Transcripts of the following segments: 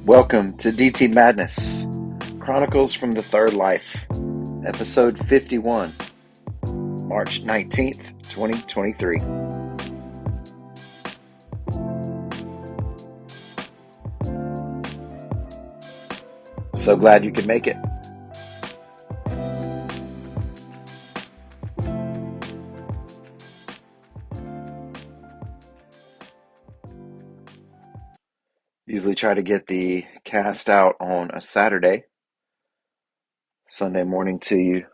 Welcome to DT Madness, Chronicles from the Third Life, episode 51, March 19th, 2023. So glad you could make it. Usually try to get the cast out on a Saturday, Sunday morning to you.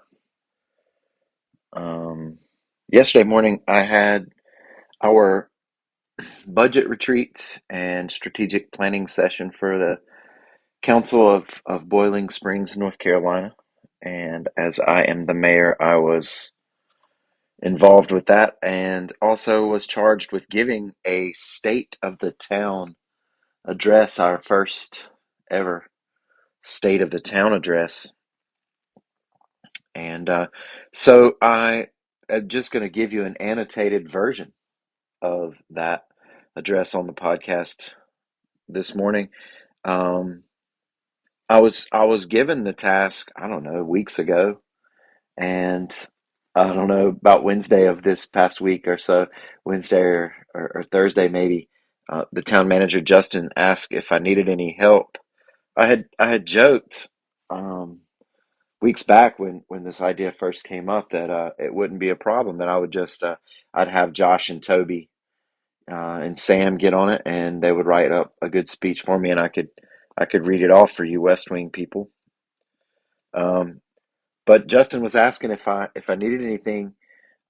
Yesterday morning I had our budget retreat and strategic planning session for the Council of Boiling Springs, North Carolina. And as I am the mayor, I was involved with that and also was charged with giving a state of the town address, our first ever state of the town address. And so I am just going to give you an annotated version of that address on the podcast this morning. I was given the task, I don't know, weeks ago, and I don't know, about Wednesday of this past week or so, Wednesday or Thursday maybe, the town manager Justin asked if I needed any help. I had joked weeks back when this idea first came up that it wouldn't be a problem, that I would just I'd have Josh and Toby and Sam get on it, and they would write up a good speech for me, and I could read it off for you West Wing people. Um, but Justin was asking if I needed anything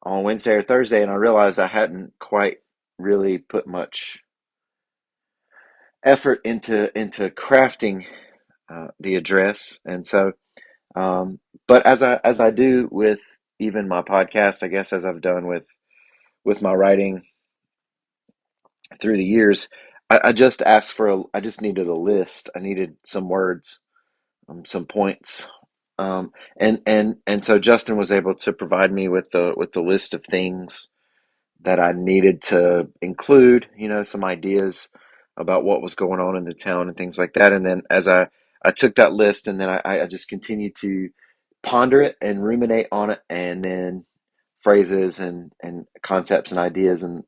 on Wednesday or Thursday, and I realized I hadn't quite really put much effort into crafting the address, and so. But as I do with even my podcast, I guess as I've done with my writing through the years, I just asked I just needed a list. I needed some words, some points, and so Justin was able to provide me with the list of things that I needed to include, some ideas about what was going on in the town and things like that. And then as I took that list, and then I just continued to ponder it and ruminate on it, and then phrases and concepts and ideas and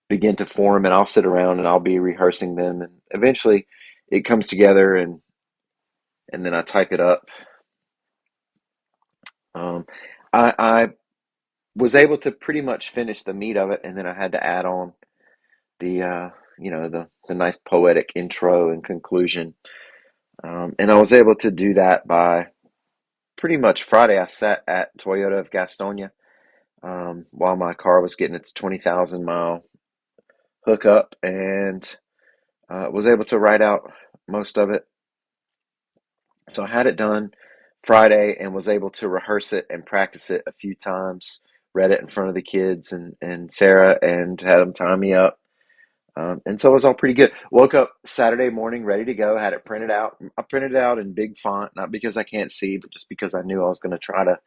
begin to form, and I'll sit around and I'll be rehearsing them, and eventually it comes together, and then I type it up. Um, I was able to pretty much finish the meat of it, and then I had to add on the the nice poetic intro and conclusion, and I was able to do that by pretty much Friday. I sat at Toyota of Gastonia while my car was getting its 20,000 mile hookup, and was able to write out most of it. So I had it done Friday and was able to rehearse it and practice it a few times. Read it in front of the kids and Sarah, and had them tie me up. And so it was all pretty good. Woke up Saturday morning ready to go, had it printed out. I printed it out in big font, not because I can't see, but just because I knew I was going to try to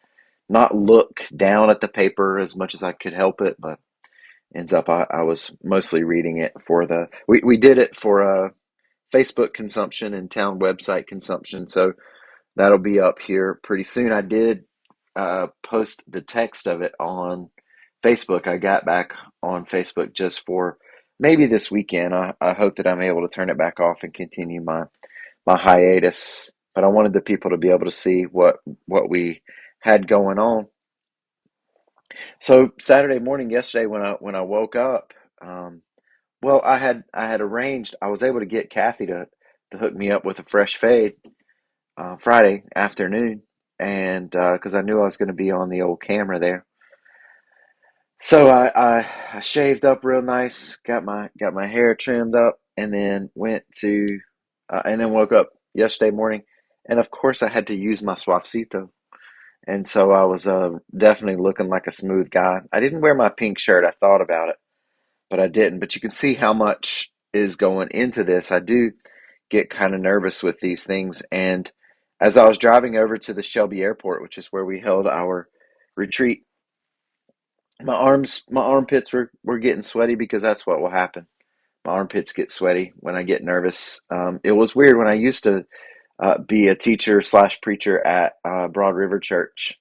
not look down at the paper as much as I could help it. But ends up, I was mostly reading it for we did it for Facebook consumption and town website consumption. So that'll be up here pretty soon. I did post the text of it on Facebook. I got back on Facebook just for maybe this weekend. I hope that I'm able to turn it back off and continue my hiatus. But I wanted the people to be able to see what we had going on. So Saturday morning, yesterday, when I woke up, well, I had arranged. I was able to get Kathy to hook me up with a fresh fade Friday afternoon, and because I knew I was going to be on the old camera there. So I shaved up real nice, got my hair trimmed up, and then and then woke up yesterday morning, and of course I had to use my suavecito, and so I was definitely looking like a smooth guy. I didn't wear my pink shirt. I thought about it, but I didn't. But you can see how much is going into this. I do get kind of nervous with these things, and as I was driving over to the Shelby Airport, which is where we held our retreat, my armpits were getting sweaty, because that's what will happen. My armpits get sweaty when I get nervous. It was weird when I used to be a teacher slash preacher at Broad River Church.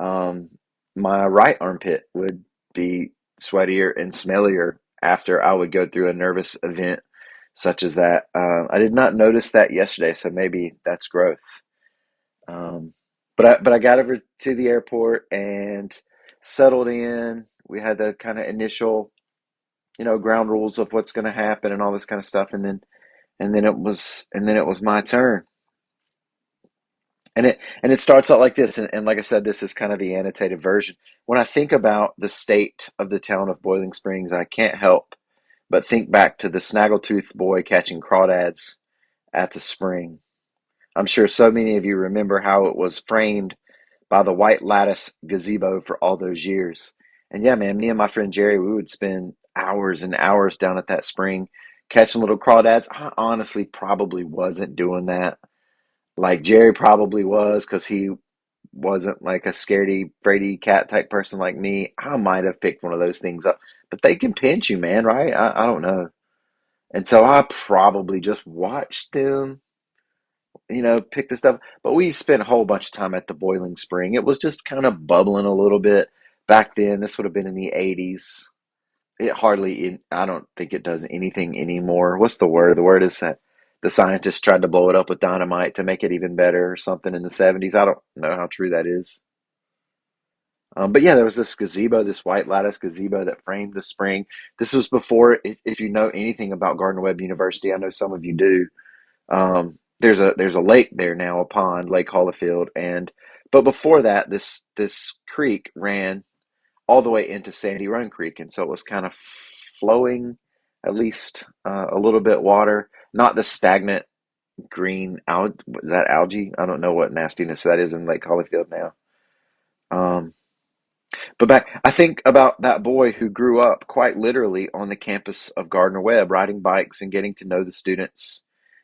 Um, my right armpit would be sweatier and smellier after I would go through a nervous event such as that. I did not notice that yesterday, so maybe that's growth. Um, but I got over to the airport and settled in. We had the kind of initial, ground rules of what's going to happen and all this kind of stuff, and then it was my turn. And it starts out like this, and like I said, this is kind of the annotated version. When I think about the state of the town of Boiling Springs, I can't help but think back to the snaggletooth boy catching crawdads at the spring. I'm sure so many of you remember how it was framed by the white lattice gazebo for all those years. And yeah, man, me and my friend Jerry, we would spend hours and hours down at that spring catching little crawdads. I honestly probably wasn't doing that. Like Jerry probably was because he wasn't like a scaredy, fraidy cat type person like me. I might have picked one of those things up, but they can pinch you, man, right? I don't know. And so I probably just watched them, pick this stuff. But we spent a whole bunch of time at the boiling spring. It was just kind of bubbling a little bit back then. This would have been in the 80s. It hardly, I don't think it does anything anymore. What's the word? The word is that the scientists tried to blow it up with dynamite to make it even better or something in the 70s. I don't know how true that is. But yeah, there was this gazebo, this white lattice gazebo that framed the spring. This was before, if you know anything about Gardner Webb University, I know some of you do. There's a lake there now, a pond, Lake Hollifield, and but before that, this creek ran all the way into Sandy Run Creek, and so it was kind of flowing, at least a little bit water, not the stagnant green algae. Is that algae? I don't know what nastiness that is in Lake Hollifield now. Um, but I think about that boy who grew up quite literally on the campus of Gardner Webb, riding bikes and getting to know the students,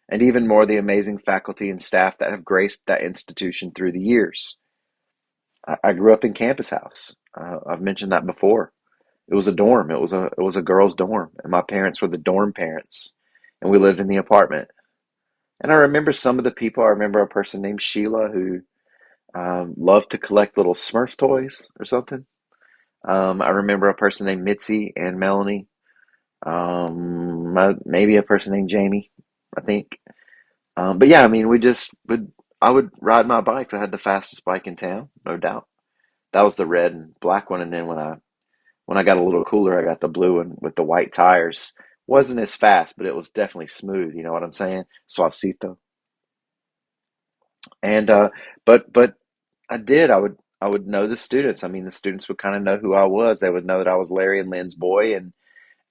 and even more the amazing faculty and staff that have graced that institution through the years. I grew up in Campus House. I've mentioned that before. It was a dorm. It was a girls' dorm, and my parents were the dorm parents, and we lived in the apartment. And I remember some of the people. I remember a person named Sheila who loved to collect little Smurf toys or something. I remember a person named Mitzi and Melanie. Maybe a person named Jamie, I think. But yeah, I mean, we just would. I would ride my bikes. I had the fastest bike in town, no doubt. That was the red and black one, and then when I got a little cooler, I got the blue one with the white tires. Wasn't as fast, but it was definitely smooth. You know what I'm saying? Suavecito. And but I would know the students. I mean, the students would kind of know who I was. They would know that I was Larry and Lynn's boy,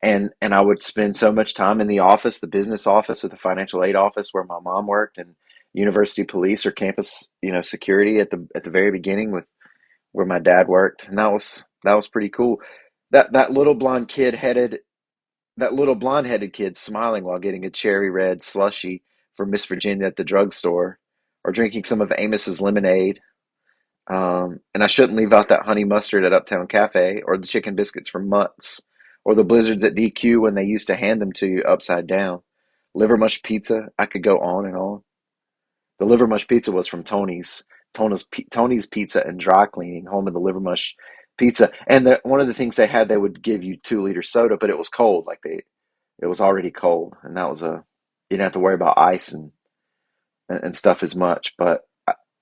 and I would spend so much time in the office, the business office or the financial aid office where my mom worked, and university police or campus, security at the very beginning with where my dad worked, and that was pretty cool. That little blonde headed kid smiling while getting a cherry red slushy from Miss Virginia at the drugstore, or drinking some of Amos's lemonade. And I shouldn't leave out that honey mustard at Uptown Cafe, or the chicken biscuits from Mutts, or the blizzards at DQ when they used to hand them to you upside down. Liver mush pizza. I could go on and on. The liver mush pizza was from Tony's Pizza and Dry Cleaning, home of the liver mush pizza. And one of the things they had, they would give you 2 liter soda, but it was cold. It was already cold, and that was you didn't have to worry about ice and stuff as much. But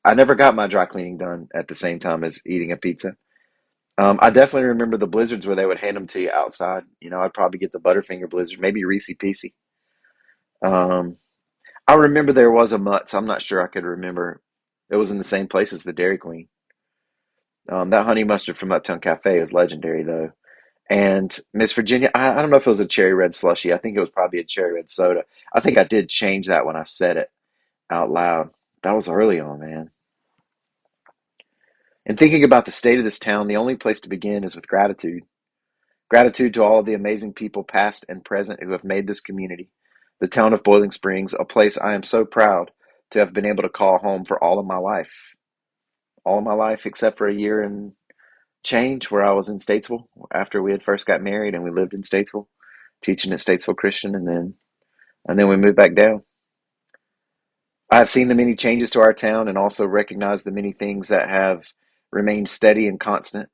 I never got my dry cleaning done at the same time as eating a pizza. I definitely remember the blizzards where they would hand them to you outside. I'd probably get the Butterfinger blizzard, maybe Reese Piecey. Um, I remember there was a Mutt, so I'm not sure I could remember. It was in the same place as the Dairy Queen. That honey mustard from Uptown Cafe is legendary, though. And Miss Virginia, I don't know if it was a cherry red slushy. I think it was probably a cherry red soda. I think I did change that when I said it out loud. That was early on, man. And thinking about the state of this town, the only place to begin is with gratitude. Gratitude to all of the amazing people, past and present, who have made this community, the town of Boiling Springs, a place I am so proud to have been able to call home for all of my life. All of my life, except for a year and change where I was in Statesville after we had first got married and we lived in Statesville. teaching at Statesville Christian, and then we moved back down. I have seen the many changes to our town and also recognized the many things that have remained steady and constant.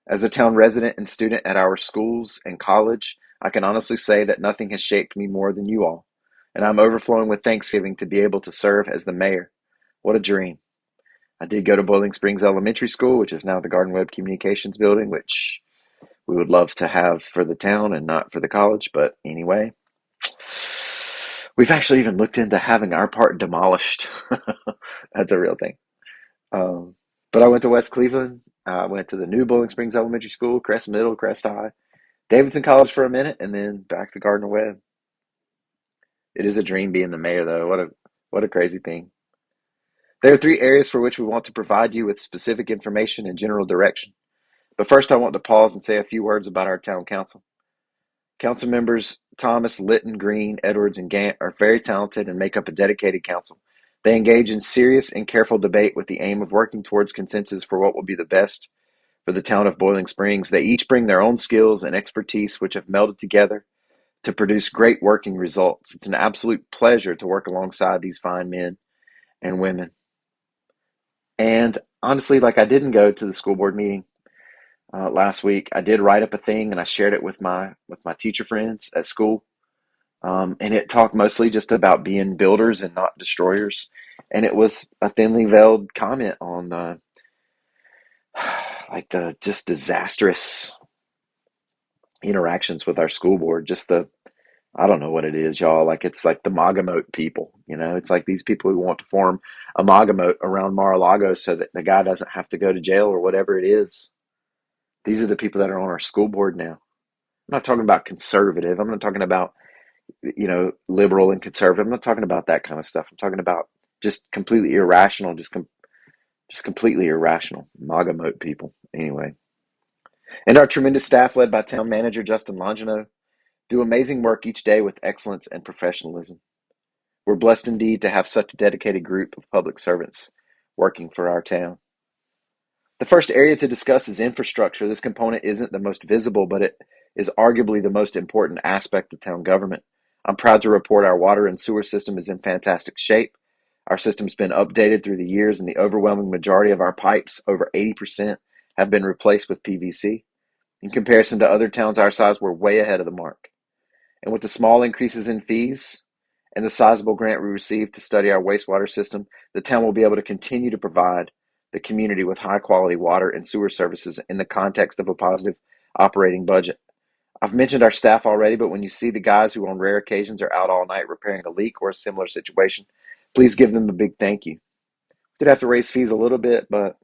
As a town resident and student at our schools and college, I can honestly say that nothing has shaped me more than you all, and I'm overflowing with thanksgiving to be able to serve as the mayor. What a dream. I did go to Boiling Springs Elementary School, which is now the Garden Web Communications Building, which we would love to have for the town and not for the college, but anyway. We've actually even looked into having our part demolished. That's a real thing. Um, but I went to West Cleveland. I went to the new Bowling Springs Elementary School, Crest Middle, Crest High, Davidson College for a minute, and then back to Gardner Webb. It is a dream being the mayor, though. What a crazy thing. There are three areas for which we want to provide you with specific information and general direction. But first, I want to pause and say a few words about our town council. Council members Thomas, Litton, Green, Edwards, and Gant are very talented and make up a dedicated council. They engage in serious and careful debate with the aim of working towards consensus for what will be the best for the town of Boiling Springs. They each bring their own skills and expertise, which have melded together to produce great working results. It's an absolute pleasure to work alongside these fine men and women. And honestly, like I didn't go to the school board meeting last week. I did write up a thing and I shared it with my teacher friends at school. And it talked mostly just about being builders and not destroyers. And it was a thinly veiled comment on the like the just disastrous interactions with our school board. Just the I don't know what it is, y'all. Like it's like the Magamote people, you know. It's like these people who want to form a Magamote around Mar-a-Lago so that the guy doesn't have to go to jail or whatever it is. These are the people that are on our school board now. I'm not talking about conservative. I'm not talking about liberal and conservative. I'm not talking about that kind of stuff. I'm talking about just completely irrational, just completely irrational Magamote people. Anyway, and our tremendous staff led by town manager Justin Longino do amazing work each day with excellence and professionalism. We're blessed indeed to have such a dedicated group of public servants working for our town. The first area to discuss is infrastructure. This component isn't the most visible, but it is arguably the most important aspect of town government. I'm proud to report our water and sewer system is in fantastic shape. Our system's been updated through the years, and the overwhelming majority of our pipes, over 80%, have been replaced with PVC. In comparison to other towns our size, we're way ahead of the mark. And with the small increases in fees and the sizable grant we received to study our wastewater system, the town will be able to continue to provide the community with high quality water and sewer services in the context of a positive operating budget. I've mentioned our staff already, but when you see the guys who on rare occasions are out all night repairing a leak or a similar situation, please give them a big thank you. Did have to raise fees a little bit, but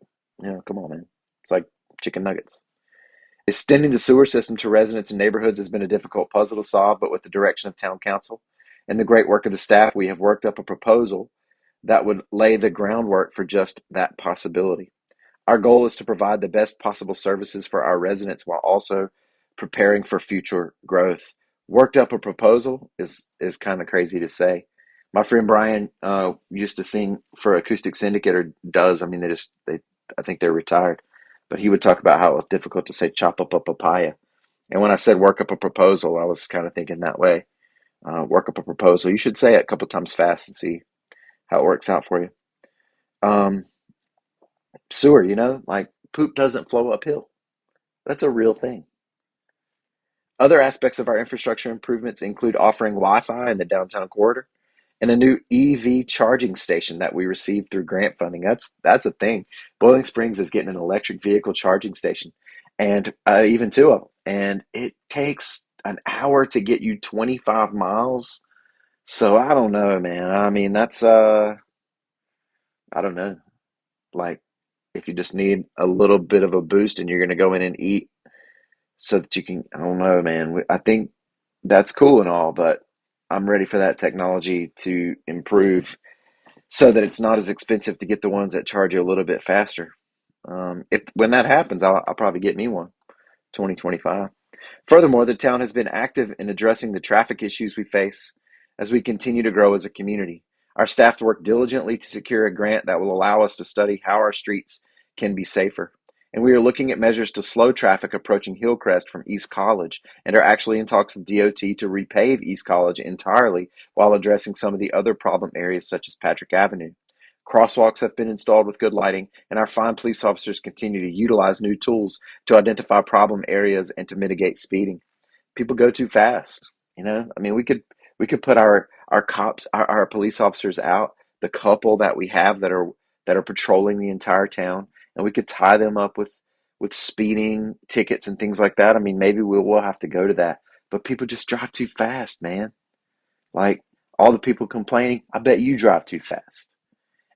come on, man. It's like chicken nuggets. Extending the sewer system to residents and neighborhoods has been a difficult puzzle to solve, but with the direction of town council and the great work of the staff, we have worked up a proposal that would lay the groundwork for just that possibility. Our goal is to provide the best possible services for our residents while also preparing for future growth. Worked up a proposal is kind of crazy to say. My friend Brian used to sing for Acoustic Syndicate, or does. I mean, I think they're retired, but he would talk about how it was difficult to say chop up a papaya. And when I said work up a proposal, I was kind of thinking that way. Work up a proposal. You should say it a couple times fast and see how it works out for you. Um, Sewer, like poop doesn't flow uphill. That's a real thing. Other aspects of our infrastructure improvements include offering Wi-Fi in the downtown corridor and a new EV charging station that we received through grant funding. That's a thing. Boiling Springs is getting an electric vehicle charging station, and even two of them. And it takes an hour to get you 25 miles. So I don't know, man. I mean, that's I don't know. Like if you just need a little bit of a boost and you're going to go in and eat so that you can, I don't know, man. I think that's cool and all, but I'm ready for that technology to improve so that it's not as expensive to get the ones that charge you a little bit faster. If when that happens, I'll probably get me one 2025. Furthermore, the town has been active in addressing the traffic issues we face as we continue to grow as a community. Our staff worked diligently to secure a grant that will allow us to study how our streets can be safer. And we are looking at measures to slow traffic approaching Hillcrest from East College and are actually in talks with DOT to repave East College entirely while addressing some of the other problem areas such as Patrick Avenue. Crosswalks have been installed with good lighting, and our fine police officers continue to utilize new tools to identify problem areas and to mitigate speeding. People go too fast. I mean, we could put our cops, our police officers out, the couple that we have that are patrolling the entire town, and we could tie them up with speeding tickets and things like that. I mean, maybe we will have to go to that, but people just drive too fast, man. Like all the people complaining, I bet you drive too fast.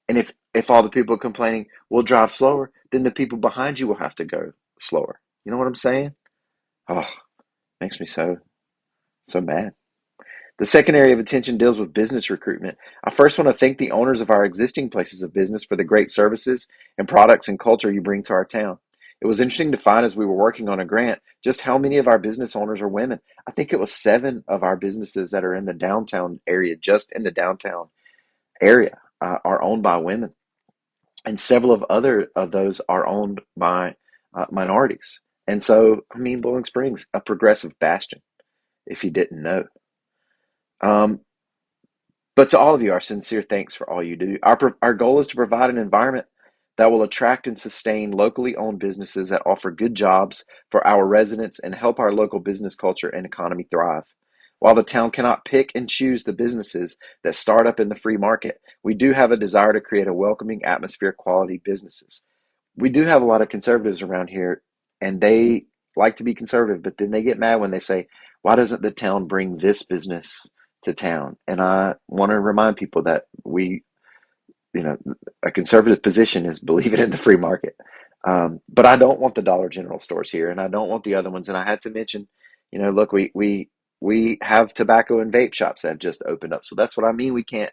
And if all the people complaining will drive slower, then the people behind you will have to go slower. You know what I'm saying? Oh, makes me so mad. The second area of attention deals with business recruitment. I first want to thank the owners of our existing places of business for the great services and products and culture you bring to our town. It was interesting to find as we were working on a grant just how many of our business owners are women. I think it was 7 of our businesses that are in the downtown area, just in the downtown area, are owned by women. And several of other of those are owned by minorities. And so, I mean, Bowling Springs, a progressive bastion, if you didn't know. Um, But to all of you, our sincere thanks for all you do. Our goal is to provide an environment that will attract and sustain locally owned businesses that offer good jobs for our residents and help our local business culture and economy thrive. While the town cannot pick and choose the businesses that start up in the free market, we do have a desire to create a welcoming atmosphere quality businesses. We do have a lot of conservatives around here, and they like to be conservative, but then they get mad when they say, why doesn't the town bring this business to town? And I want to remind people that you know, a conservative position is believing in the free market. But I don't want the Dollar General stores here, and I don't want the other ones. And I had to mention, look, we have tobacco and vape shops that have just opened up. So that's what I mean. We can't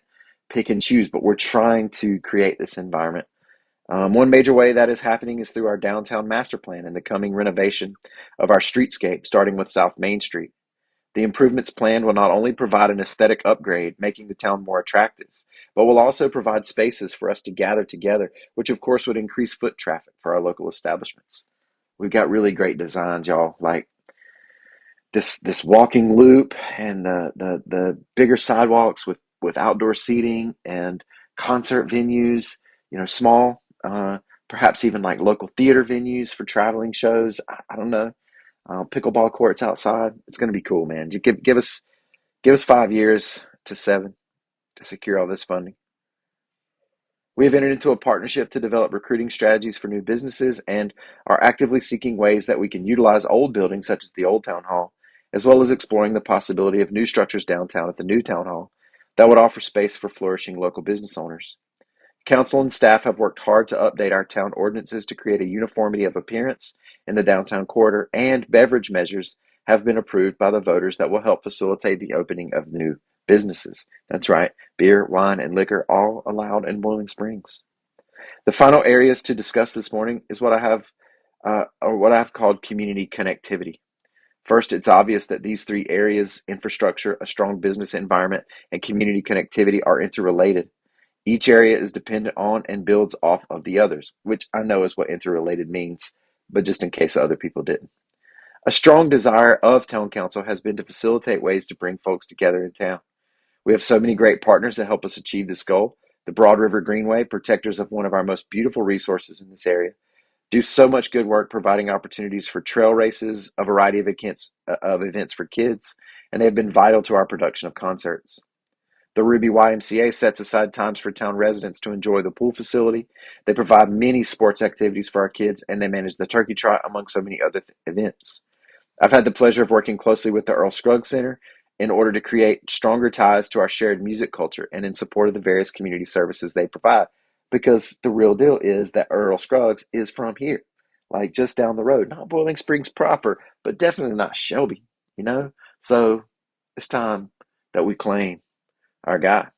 pick and choose, but we're trying to create this environment. One major way that is happening is through our downtown master plan and the coming renovation of our streetscape, starting with South Main Street. The improvements planned will not only provide an aesthetic upgrade, making the town more attractive, but will also provide spaces for us to gather together, which of course would increase foot traffic for our local establishments. We've got really great designs, y'all, like this walking loop and the bigger sidewalks with outdoor seating and concert venues, small, perhaps even like local theater venues for traveling shows. I don't know. Pickleball courts outside. It's going to be cool, man. You give us 5 years to 7 to secure all this funding. We have entered into a partnership to develop recruiting strategies for new businesses and are actively seeking ways that we can utilize old buildings such as the old town hall, as well as exploring the possibility of new structures downtown at the new town hall that would offer space for flourishing local business owners. Council and staff have worked hard to update our town ordinances to create a uniformity of appearance in the downtown corridor, and beverage measures have been approved by the voters that will help facilitate the opening of new businesses. That's right, beer, wine, and liquor all allowed in Boiling Springs. The final areas to discuss this morning is what I've called community connectivity. First, it's obvious that these 3 areas, infrastructure, a strong business environment, and community connectivity, are interrelated. Each area is dependent on and builds off of the others, which I know is what interrelated means, but just in case other people didn't. A strong desire of Town Council has been to facilitate ways to bring folks together in town. We have so many great partners that help us achieve this goal. The Broad River Greenway, protectors of one of our most beautiful resources in this area, do so much good work providing opportunities for trail races, a variety of events for kids, and they have been vital to our production of concerts. The Ruby YMCA sets aside times for town residents to enjoy the pool facility. They provide many sports activities for our kids, and they manage the turkey trot among so many other events. I've had the pleasure of working closely with the Earl Scruggs Center in order to create stronger ties to our shared music culture and in support of the various community services they provide. Because the real deal is that Earl Scruggs is from here, like just down the road. Not Boiling Springs proper, but definitely not Shelby, you know? So it's time that we claim our guy,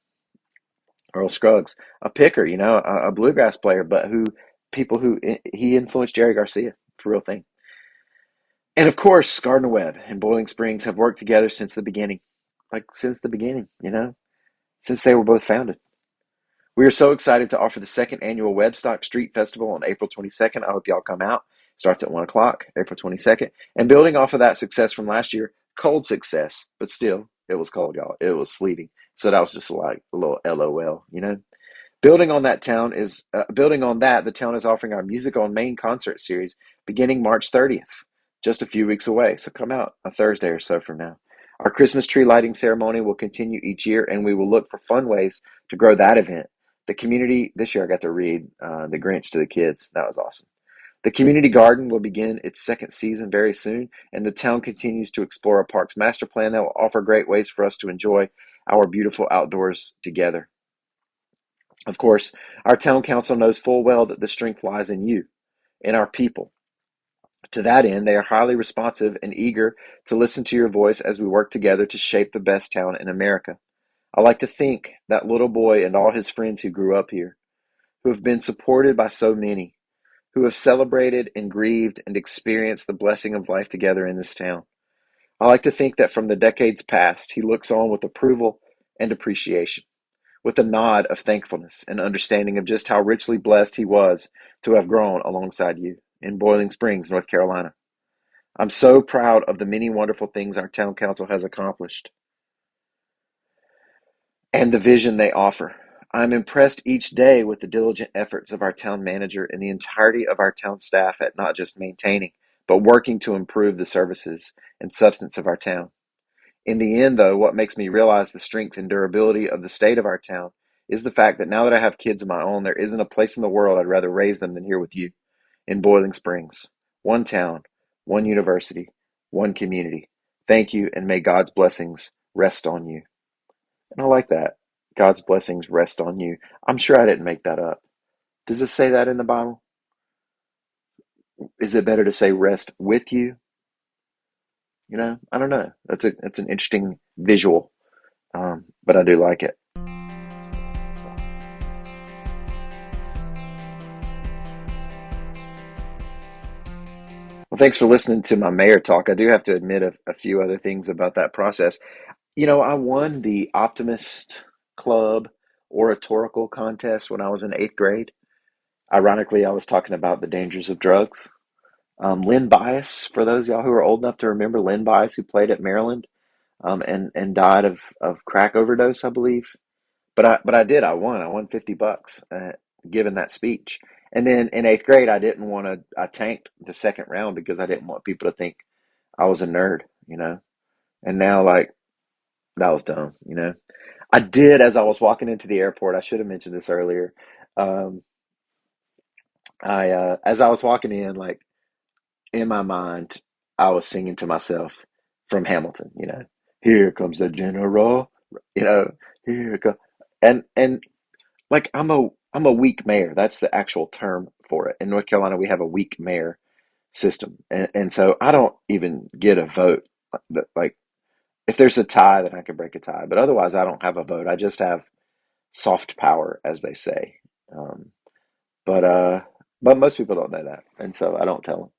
Earl Scruggs, a picker, a bluegrass player, but who he influenced Jerry Garcia, for real thing. And of course, Gardner Webb and Boiling Springs have worked together since the beginning, since the beginning, since they were both founded. We are so excited to offer the second annual Webstock Street Festival on April 22nd. I hope y'all come out. Starts at 1 o'clock, April 22nd. And building off of that success from last year, cold success, but still, it was cold, y'all. It was sleeting. So that was just like a little LOL, you know? Building on that. The town is offering our Music on Main concert series beginning March 30th, just a few weeks away. So come out a Thursday or so from now. Our Christmas tree lighting ceremony will continue each year, and we will look for fun ways to grow that event. The community this year, I got to read The Grinch to the kids. That was awesome. The community garden will begin its second season very soon, and the town continues to explore a parks master plan that will offer great ways for us to enjoy our beautiful outdoors together. Of course, our town council knows full well that the strength lies in you, in our people. To that end, they are highly responsive and eager to listen to your voice as we work together to shape the best town in America. I like to think that little boy and all his friends who grew up here, who have been supported by so many, who have celebrated and grieved and experienced the blessing of life together in this town. I like to think that from the decades past, he looks on with approval and appreciation, with a nod of thankfulness and understanding of just how richly blessed he was to have grown alongside you in Boiling Springs, North Carolina. I'm so proud of the many wonderful things our town council has accomplished and the vision they offer. I'm impressed each day with the diligent efforts of our town manager and the entirety of our town staff at not just maintaining, but working to improve the services and substance of our town. In the end, though, what makes me realize the strength and durability of the state of our town is the fact that now that I have kids of my own, there isn't a place in the world I'd rather raise them than here with you in Boiling Springs. One town, one university, one community. Thank you, and may God's blessings rest on you. And I like that. God's blessings rest on you. I'm sure I didn't make that up. Does it say that in the Bible? Is it better to say rest with you? You know, I don't know. That's an interesting visual, but I do like it. Well, thanks for listening to my mayor talk. I do have to admit a few other things about that process. You know, I won the Optimist Club oratorical contest when I was in eighth grade. Ironically, I was talking about the dangers of drugs. Lynn Bias, for those of y'all who are old enough to remember Lynn Bias, who played at Maryland, and died of crack overdose, I believe. But I did. I won. I won $50 giving that speech. And then in eighth grade, I didn't want to. I tanked the second round because I didn't want people to think I was a nerd, you know. And now, like, that was dumb, you know. I did as I was walking into the airport. I should have mentioned this earlier. Um, I as I was walking in, like in my mind, I was singing to myself from Hamilton, you know. Here comes the general, you know. Here it go, and like I'm a weak mayor. That's the actual term for it. In North Carolina, we have a weak mayor system, and so I don't even get a vote. Like if there's a tie, then I can break a tie, but otherwise, I don't have a vote. I just have soft power, as they say. Um, but uh, but most people don't know that, and so I don't tell them.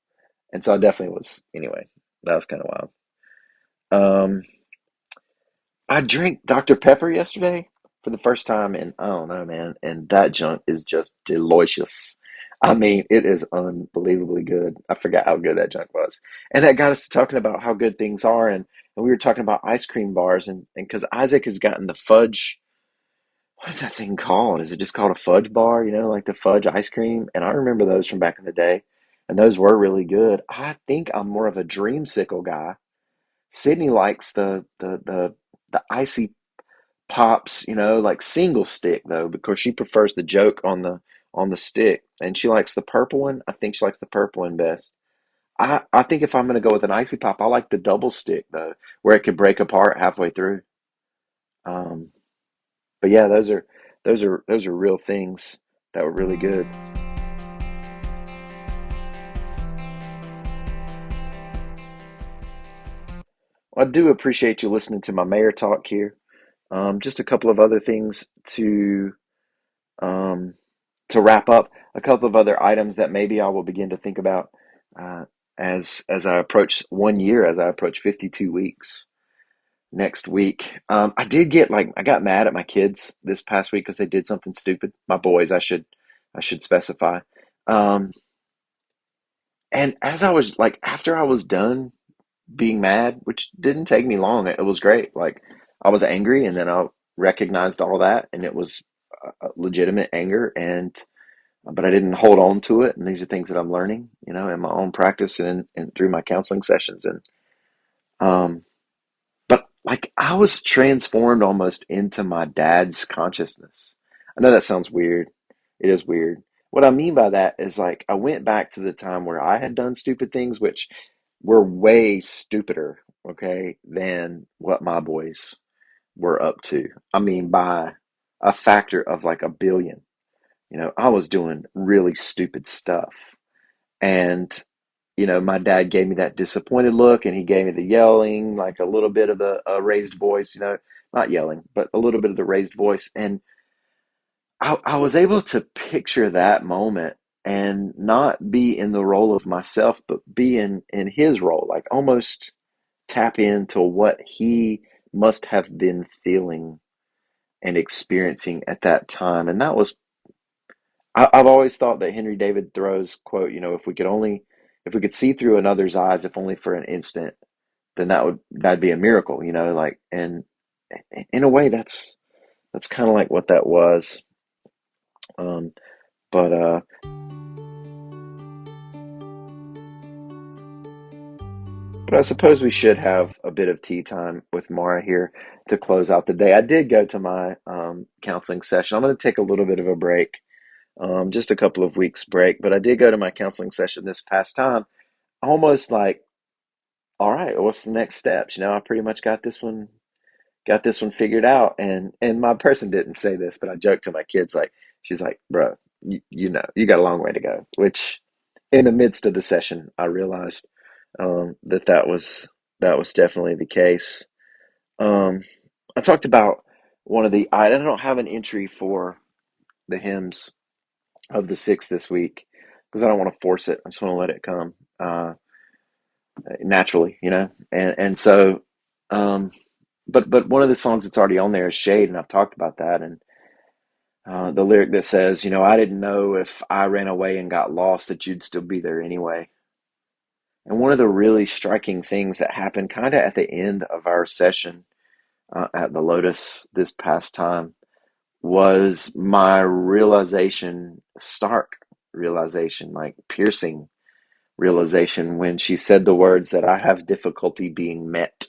And so I definitely was anyway. That was kind of wild. Um, I drank Dr. Pepper yesterday for the first time, and I don't know, man. And that junk is just delicious. I mean, it is unbelievably good. I forgot how good that junk was, and that got us to talking about how good things are, and we were talking about ice cream bars, and because Isaac has gotten the fudge. What is that thing called? Is it just called a fudge bar? You know, like the fudge ice cream? And I remember those from back in the day, and those were really good. I think I'm more of a dreamsicle guy. Sydney likes the icy pops, you know, like single stick though, because she prefers the joke on the stick, and she likes the purple one. I think she likes the purple one best. I think if I'm gonna go with an icy pop, I like the double stick though, where it could break apart halfway through. Um, but yeah, those are real things that were really good. I do appreciate you listening to my mayor talk here. Just a couple of other things um, to wrap up. A couple of other items that maybe I will begin to think about uh, as I approach 1 year, as I approach 52 weeks. next week. I did get like I got mad at my kids this past week because they did something stupid. My boys, I should specify. Um, and as I was like after I was done being mad, which didn't take me long, it was great. Like I was angry, and then I recognized all that, and it was legitimate anger, and but I didn't hold on to it. And these are things that I'm learning, in my own practice and through my counseling sessions. And um, but like I was transformed almost into my dad's consciousness. I know that sounds weird. It is weird. What I mean by that is like I went back to the time where I had done stupid things, which were way stupider, okay, than what my boys were up to. I mean, by a factor of like a billion. I was doing really stupid stuff. And my dad gave me that disappointed look, and he gave me the yelling, like a little bit of the raised voice, not yelling, but a little bit of the raised voice. And I was able to picture that moment and not be in the role of myself, but be in his role, like almost tap into what he must have been feeling and experiencing at that time. And that was, I've always thought that Henry David Thoreau's quote, if we could see through another's eyes, if only for an instant, then that'd be a miracle, like, and in a way that's kind of like what that was. Um, but I suppose we should have a bit of tea time with Mara here to close out the day. I did go to my counseling session. I'm going to take a little bit of a break, just a couple of weeks break, but I did go to my counseling session this past time, almost like, all right, what's the next steps? I pretty much got this one figured out. And my person didn't say this, but I joked to my kids, like, she's like, bro, you got a long way to go. Which, in the midst of the session, I realized that was definitely the case. Um, I talked about I don't have an entry for the hymns of the six this week because I don't want to force it. I just want to let it come naturally, and so. Um, but one of the songs that's already on there is Shade, and I've talked about that. And the lyric that says, I didn't know if I ran away and got lost that you'd still be there anyway. And one of the really striking things that happened kind of at the end of our session at the Lotus this past time was my realization, stark realization, like piercing realization, when she said the words that I have difficulty being met,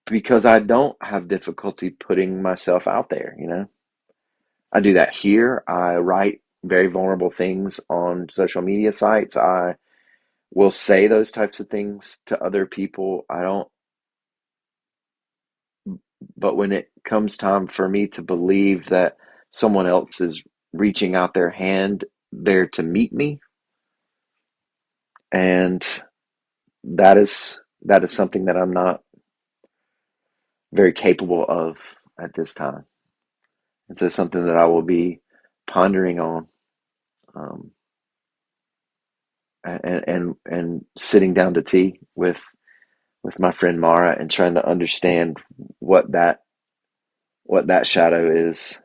because I don't have difficulty putting myself out there. I do that here. I write very vulnerable things on social media sites. I will say those types of things to other people. I don't, but when it comes time for me to believe that someone else is reaching out their hand there to meet me, and that is something that I'm not very capable of at this time. And so something that I will be pondering on, um, and sitting down to tea with my friend Mara and trying to understand what that shadow is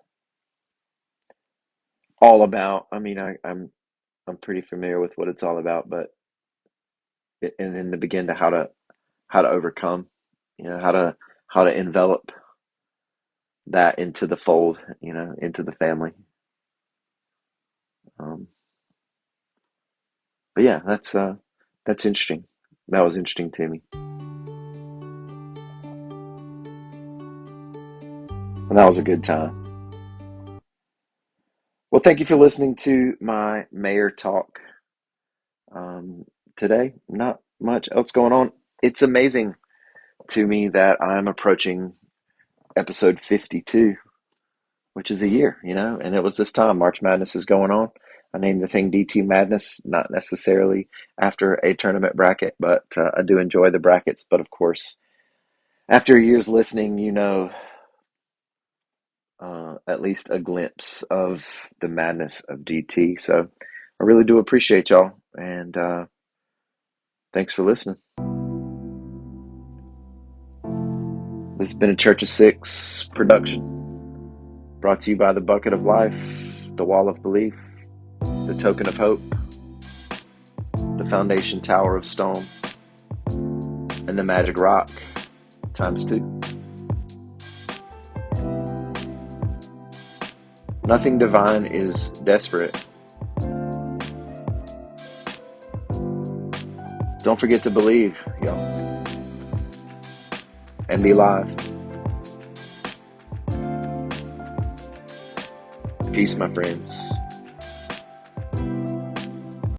all about. I mean, I'm pretty familiar with what it's all about, but and then to begin to how to overcome, how to envelop that into the fold, into the family. Um, but yeah, that's interesting. That was interesting to me, and that was a good time. Well, thank you for listening to my mayor talk today. Not much else going on. It's amazing to me that I'm approaching episode 52, which is a year, and it was this time. March Madness is going on. I named the thing DT Madness, not necessarily after a tournament bracket, but I do enjoy the brackets. But of course, after years listening, at least a glimpse of the madness of DT. So I really do appreciate y'all, and thanks for listening. This has been a Church of Six production, brought to you by the Bucket of Life, the Wall of Belief, the Token of Hope, the Foundation Tower of Stone, and the Magic Rock ×2. Nothing divine is desperate. Don't forget to believe, y'all, and be live. Peace, my friends.